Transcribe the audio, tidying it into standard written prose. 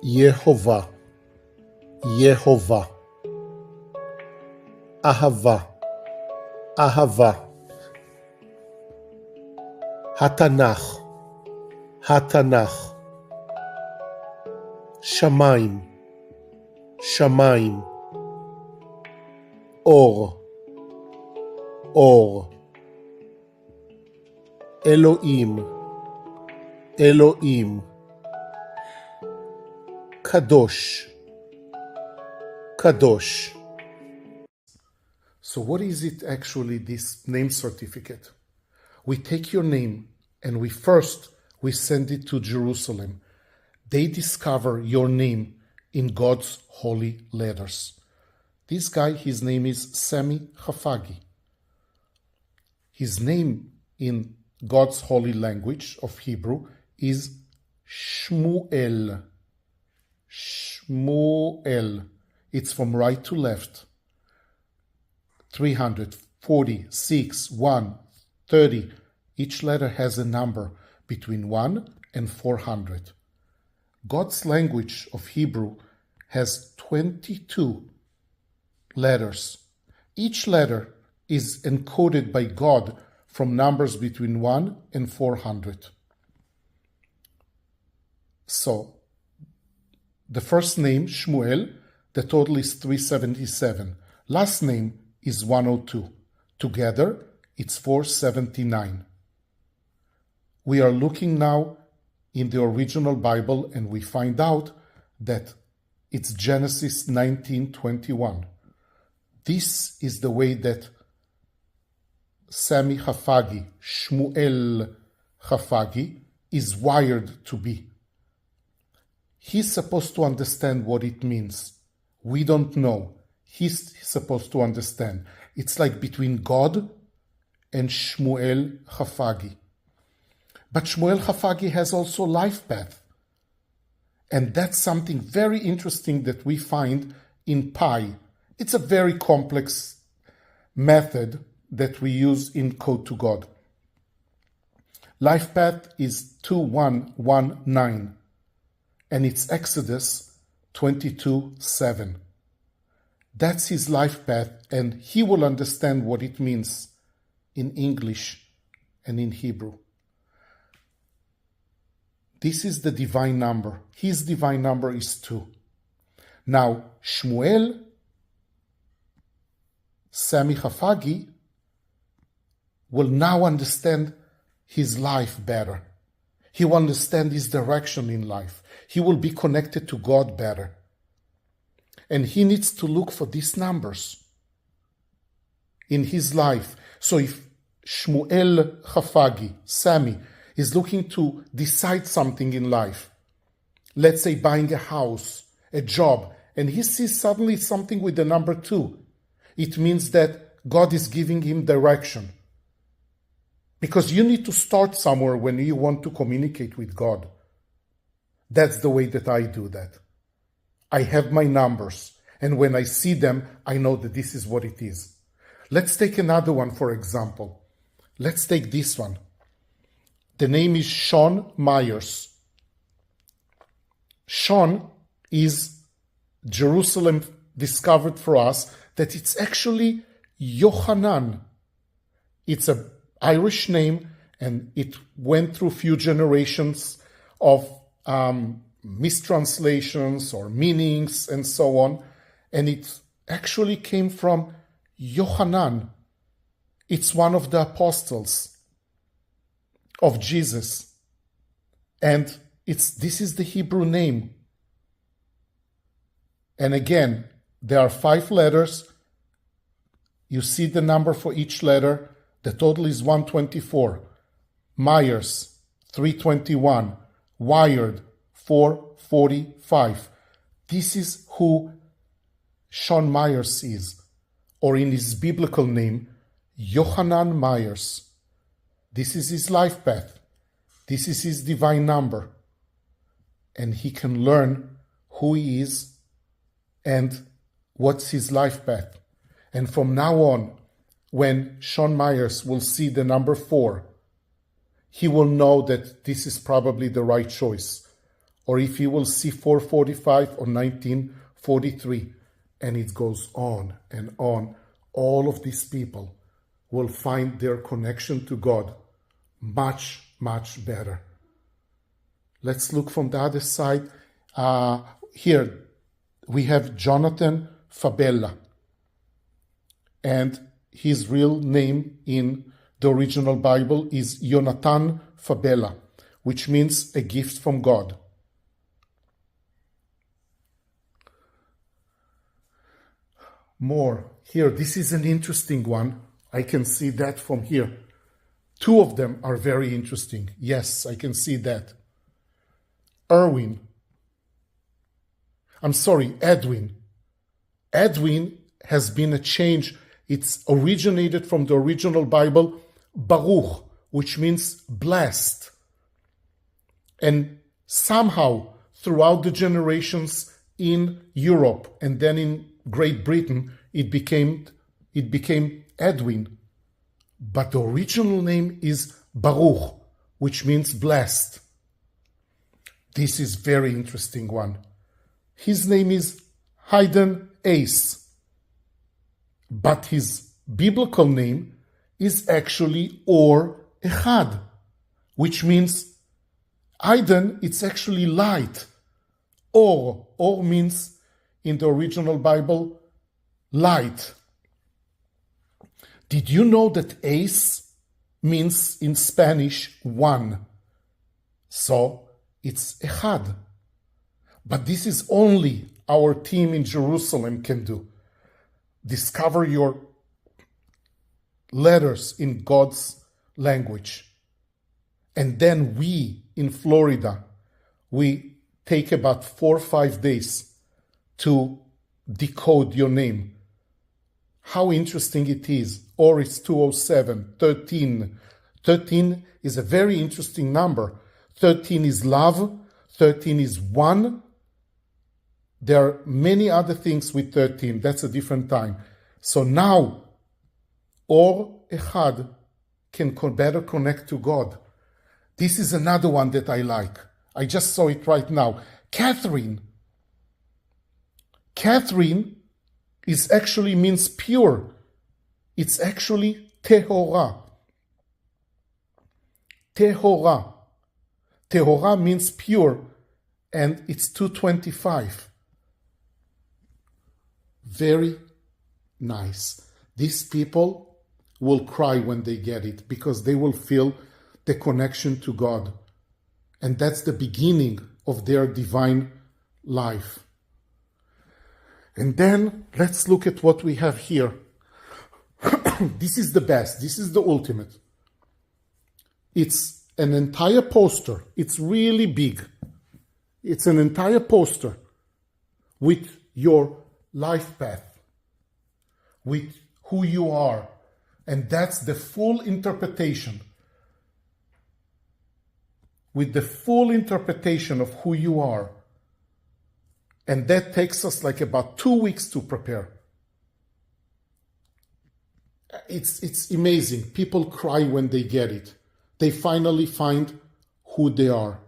Yehovah, Yehovah. Ahava, Ahava. Hatanach, Hatanach. Shamayim, Shamayim. Or, Or. Elohim, Elohim. Kadosh, Kadosh. So what is it actually, this name certificate? We take your name and we send it to Jerusalem. They discover your name in God's holy letters. This guy, his name is Sami Hafagi. His name in God's holy language of Hebrew is Shmuel. Shmuel. It's from right to left. 346, 1, 30. Each letter has a number between 1 and 400. God's language of Hebrew has 22 letters. Each letter is encoded by God from numbers between 1 and 400. So, the first name, Shmuel, the total is 377. Last name is 102. Together, it's 479. We are looking now in the original Bible and we find out that it's Genesis 19:21. This is the way that Sami Hafagi, Shmuel Hafagi, is wired to be. He's supposed to understand what it means. We don't know. He's supposed to understand. It's like between God and Shmuel Hafagi. But Shmuel Hafagi has also life path. And that's something very interesting that we find in Pi. It's a very complex method that we use in Code to God. Life path is 2119. And it's Exodus 22:7. That's his life path, and he will understand what it means in English and in Hebrew. This is the divine number. His divine number is 2. Now, Shmuel, Sami Hafagi, will now understand his life better. He will understand his direction in life. He will be connected to God better. And he needs to look for these numbers in his life. So if Shmuel Hafagi, Sami, is looking to decide something in life, let's say buying a house, a job, and he sees suddenly something with the number 2, it means that God is giving him direction. Because you need to start somewhere when you want to communicate with God. That's the way that I do that. I have my numbers, and when I see them, I know that this is what it is. Let's take another one, for example. Let's take this one. The name is Sean Myers. Sean is Jerusalem discovered for us that it's actually Yohanan. It's an Irish name, and it went through few generations of mistranslations or meanings and so on, and it actually came from Yohanan. It's one of the apostles of Jesus, and this is the Hebrew name. And again, there are 5 letters. You see the number for each letter. The total is 124. Myers, 321. Wired, 445. This is who Sean Myers is, or in his biblical name, Yohanan Myers. This is his life path. This is his divine number. And he can learn who he is and what's his life path. And from now on, when Sean Myers will see the number 4, he will know that this is probably the right choice, or if he will see 445 or 1943. And it goes on and on. All of these people will find their connection to God much, much better. Let's look from the other side. Here we have Jonathan Fabella. And his real name in the original Bible is Jonathan Fabella, which means a gift from God. More. Here, this is an interesting one. I can see that from here. Two of them are very interesting. Yes, I can see that. Edwin. Edwin has been a change. It's originated from the original Bible, Baruch, which means blessed. And somehow, throughout the generations in Europe and then in Great Britain, it became Edwin. But the original name is Baruch, which means blessed. This is very interesting one. His name is Hayden Ace, but his biblical name is actually Or Echad, which means Hayden, it's actually light. Or means in the original Bible, light. Did you know that Ace means in Spanish one? So it's Echad. But this is only our team in Jerusalem can do. Discover your letters in God's language. And then we in Florida, we take about 4 or 5 days to decode your name. How interesting it is. Or it's 207, 13. 13 is a very interesting number. 13 is love. 13 is one. There are many other things with 13. That's a different time. So now, Or Echad can better connect to God. This is another one that I like. I just saw it right now. Catherine. Catherine is actually means pure. It's actually Tehora. Tehora. Tehora means pure, and it's 225. Very nice. These people will cry when they get it because they will feel the connection to God. And that's the beginning of their divine life. And then let's look at what we have here. This is the best. This is the ultimate. It's an entire poster. It's really big. It's an entire poster with your life path, with who you are. And that's the full interpretation. With the full interpretation of who you are. And that takes us like about 2 weeks to prepare. It's amazing. People cry when they get it. They finally find who they are.